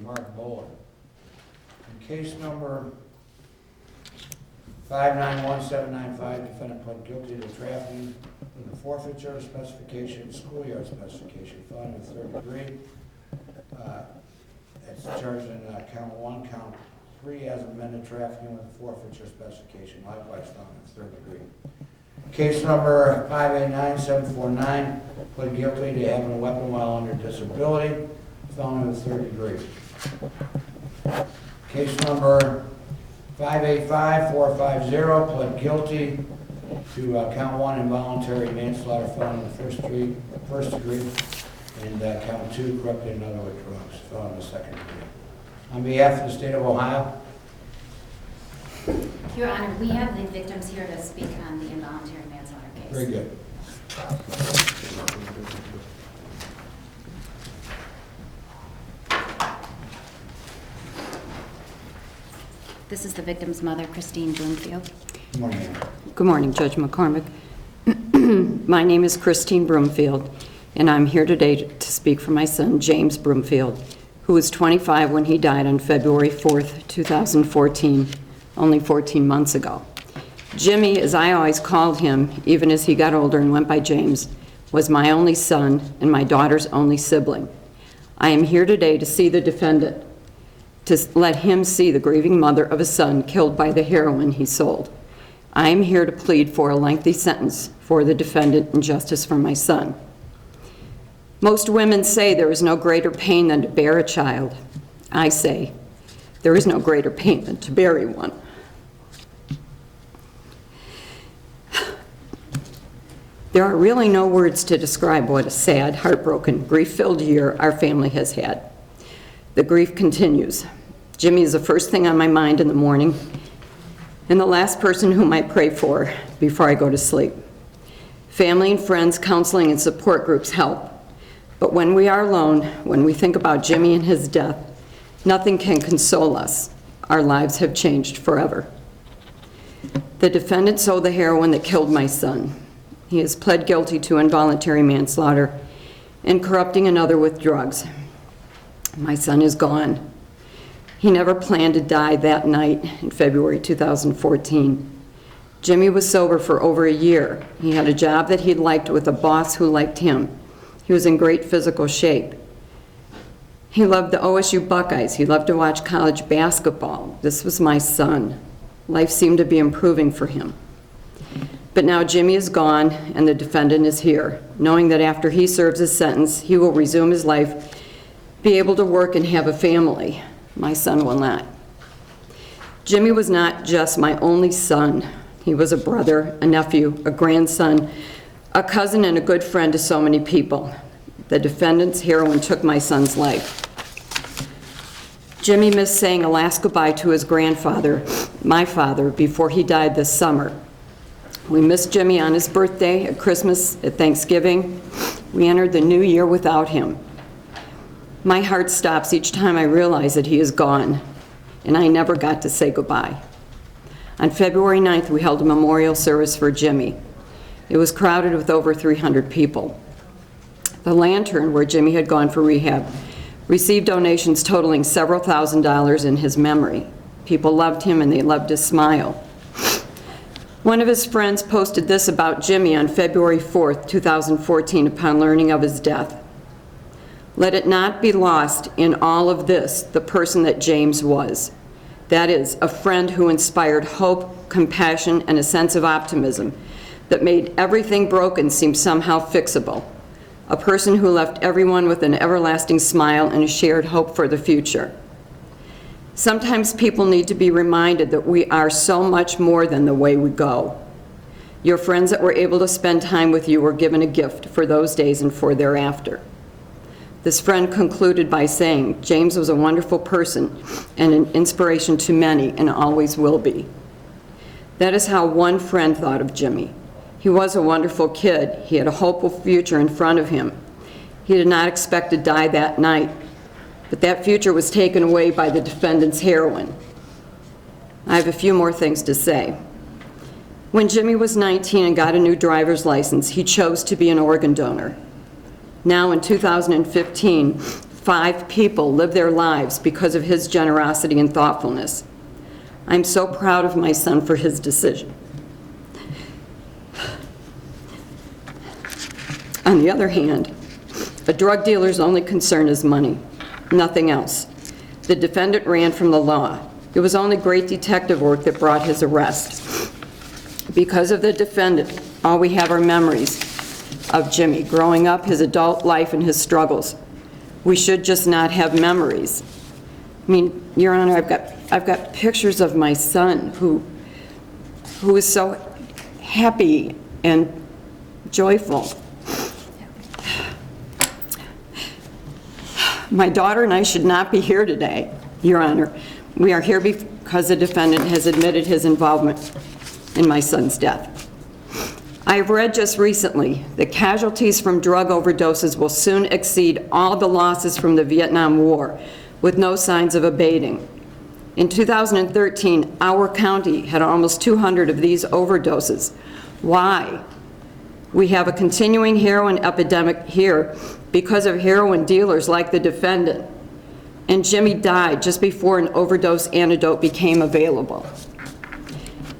Mark Bowler. In case number 591795, defendant pled guilty to trafficking in the forfeiture specification, schoolyard specification, felony with third degree. It's charged in count 1, count 3 as amended, trafficking with the forfeiture specification, likewise felony with third degree. Case number 589749, pled guilty to having a weapon while under disability, felony with third degree. Case number 585450, pled guilty to count 1 involuntary manslaughter, felony with first degree, and count 2 corrupting another with drugs, felony with second degree. On behalf of the state of Ohio. Your Honor, we have the victims here to speak on the involuntary manslaughter case. Very good. This is the victim's mother, Christine Broomfield. Good morning. Good morning, Judge McCormick. My name is Christine Broomfield, and I'm here today to speak for my son, James Broomfield, who was 25 when he died on February 4th, 2014, only 14 months ago. Jimmy, as I always called him, even as he got older and went by James, was my only son and my daughter's only sibling. I am here today to see the defendant, to let him see the grieving mother of a son killed by the heroin he sold. I am here to plead for a lengthy sentence for the defendant and justice for my son. Most women say there is no greater pain than to bear a child. I say there is no greater pain than to bury one. There are really no words to describe what a sad, heartbroken, grief-filled year our family has had. The grief continues. Jimmy is the first thing on my mind in the morning and the last person whom I pray for before I go to sleep. Family and friends, counseling, and support groups help. But when we are alone, when we think about Jimmy and his death, nothing can console us. Our lives have changed forever. The defendant sold the heroin that killed my son. He has pled guilty to involuntary manslaughter and corrupting another with drugs. My son is gone. He never planned to die that night in February 2014. Jimmy was sober for over a year. He had a job that he liked with a boss who liked him. He was in great physical shape. He loved the OSU Buckeyes. He loved to watch college basketball. This was my son. Life seemed to be improving for him. But now Jimmy is gone and the defendant is here, knowing that after he serves his sentence, he will resume his life, be able to work and have a family. My son will not. Jimmy was not just my only son. He was a brother, a nephew, a grandson, a cousin, and a good friend to so many people. The defendant's heroin took my son's life. Jimmy missed saying a last goodbye to his grandfather, my father, before he died this summer. We missed Jimmy on his birthday, at Christmas, at Thanksgiving. We entered the new year without him. My heart stops each time I realize that he is gone, and I never got to say goodbye. On February 9th, we held a memorial service for Jimmy. It was crowded with over 300 people. The Lantern, where Jimmy had gone for rehab, received donations totaling several $1,000s in his memory. People loved him and they loved his smile. One of his friends posted this about Jimmy on February 4th, 2014, upon learning of his death. Let it not be lost in all of this the person that James was. That is, a friend who inspired hope, compassion, and a sense of optimism that made everything broken seem somehow fixable. A person who left everyone with an everlasting smile and a shared hope for the future. Sometimes people need to be reminded that we are so much more than the way we go. Your friends that were able to spend time with you were given a gift for those days and for thereafter. This friend concluded by saying, James was a wonderful person and an inspiration to many and always will be. That is how one friend thought of Jimmy. He was a wonderful kid. He had a hopeful future in front of him. He did not expect to die that night, but that future was taken away by the defendant's heroin. I have a few more things to say. When Jimmy was 19 and got a new driver's license, he chose to be an organ donor. Now in 2015, 5 people live their lives because of his generosity and thoughtfulness. I'm so proud of my son for his decision. On the other hand, a drug dealer's only concern is money, nothing else. The defendant ran from the law. It was only great detective work that brought his arrest. Because of the defendant, all we have are memories of Jimmy growing up, his adult life, and his struggles. We should just not have memories. I mean, Your Honor, I've got pictures of my son who is so happy and joyful. My daughter and I should not be here today, Your Honor. We are here because the defendant has admitted his involvement in my son's death. I have read just recently that casualties from drug overdoses will soon exceed all the losses from the Vietnam War, with no signs of abating. In 2013, our county had almost 200 of these overdoses. Why? We have a continuing heroin epidemic here because of heroin dealers like the defendant. And Jimmy died just before an overdose antidote became available.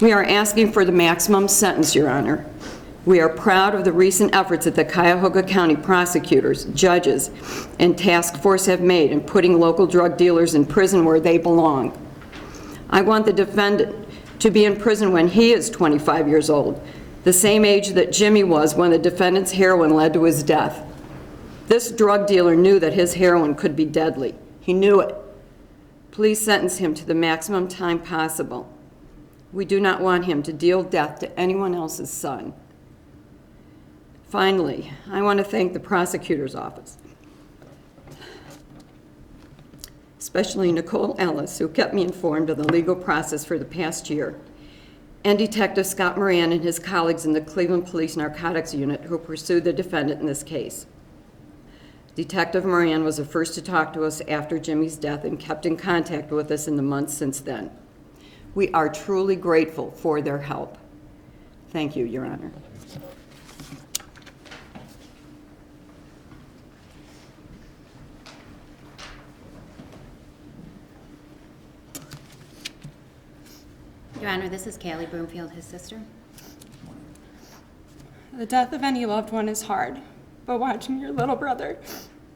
We are asking for the maximum sentence, Your Honor. We are proud of the recent efforts that the Cuyahoga County prosecutors, judges, and task force have made in putting local drug dealers in prison where they belong. I want the defendant to be in prison when he is 25 years old, the same age that Jimmy was when the defendant's heroin led to his death. This drug dealer knew that his heroin could be deadly. He knew it. Please sentence him to the maximum time possible. We do not want him to deal death to anyone else's son. Finally, I want to thank the prosecutor's office, especially Nicole Ellis, who kept me informed of the legal process for the past year, and Detective Scott Moran and his colleagues in the Cleveland Police Narcotics Unit who pursued the defendant in this case. Detective Moran was the first to talk to us after Jimmy's death and kept in contact with us in the months since then. We are truly grateful for their help. Thank you, Your Honor. Your Honor, this is Callie Broomfield, his sister. The death of any loved one is hard, but watching your little brother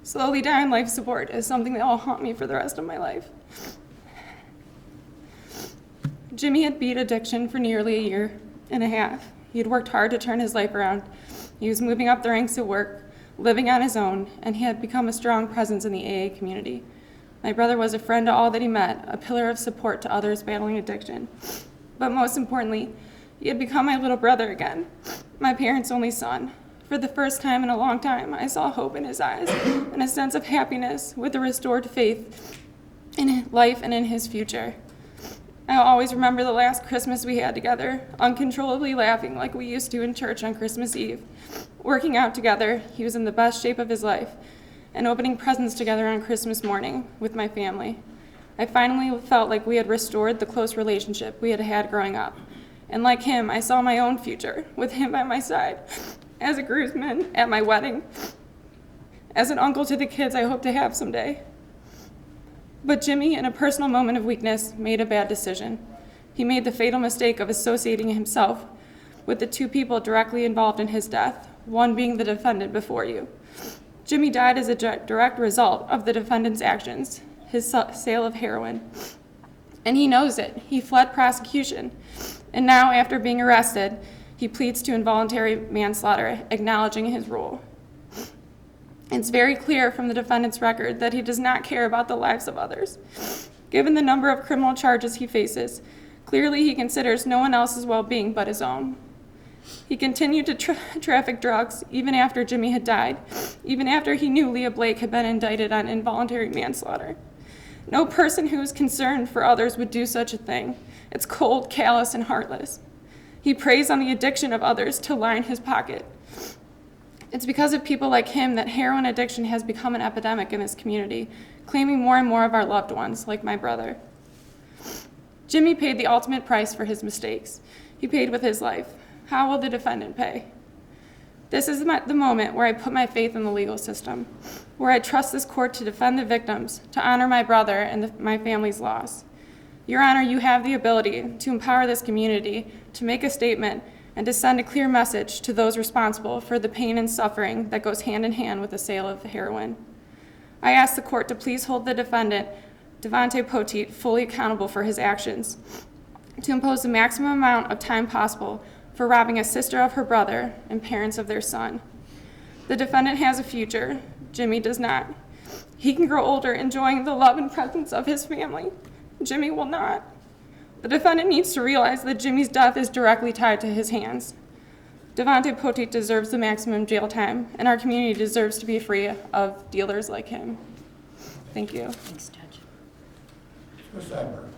slowly die on life support is something that will haunt me for the rest of my life. Jimmy had beat addiction for nearly a year and a half. He had worked hard to turn his life around. He was moving up the ranks at work, living on his own, and he had become a strong presence in the AA community. My brother was a friend to all that he met, a pillar of support to others battling addiction. But most importantly, he had become my little brother again, my parents' only son. For the first time in a long time, I saw hope in his eyes and a sense of happiness with a restored faith in life and in his future. I'll always remember the last Christmas we had together, uncontrollably laughing like we used to in church on Christmas Eve, working out together, he was in the best shape of his life, and opening presents together on Christmas morning with my family. I finally felt like we had restored the close relationship we had had growing up. And like him, I saw my own future with him by my side, as a groomsman at my wedding, as an uncle to the kids I hope to have someday. But Jimmy, in a personal moment of weakness, made a bad decision. He made the fatal mistake of associating himself with the 2 people directly involved in his death, one being the defendant before you. Jimmy died as a direct result of the defendant's actions, his sale of heroin. And he knows it. He fled prosecution. And now, after being arrested, he pleads to involuntary manslaughter, acknowledging his role. It's very clear from the defendant's record that he does not care about the lives of others. Given the number of criminal charges he faces, clearly he considers no one else's well-being but his own. He continued to traffic drugs even after Jimmy had died, even after he knew Leah Blake had been indicted on involuntary manslaughter. No person who is concerned for others would do such a thing. It's cold, callous, and heartless. He preys on the addiction of others to line his pocket. It's because of people like him that heroin addiction has become an epidemic in this community, claiming more and more of our loved ones, like my brother. Jimmy paid the ultimate price for his mistakes. He paid with his life. How will the defendant pay? This is the moment where I put my faith in the legal system, where I trust this court to defend the victims, to honor my brother and my family's loss. Your Honor, you have the ability to empower this community, to make a statement, and to send a clear message to those responsible for the pain and suffering that goes hand in hand with the sale of heroin. I ask the court to please hold the defendant, Devontae Poteet, fully accountable for his actions, to impose the maximum amount of time possible for robbing a sister of her brother and parents of their son. The defendant has a future. Jimmy does not. He can grow older enjoying the love and presence of his family. Jimmy will not. The defendant needs to realize that Jimmy's death is directly tied to his hands. Devontae Poteet deserves the maximum jail time, and our community deserves to be free of dealers like him. Thank you. Thanks, Judge. Ms. Edmer.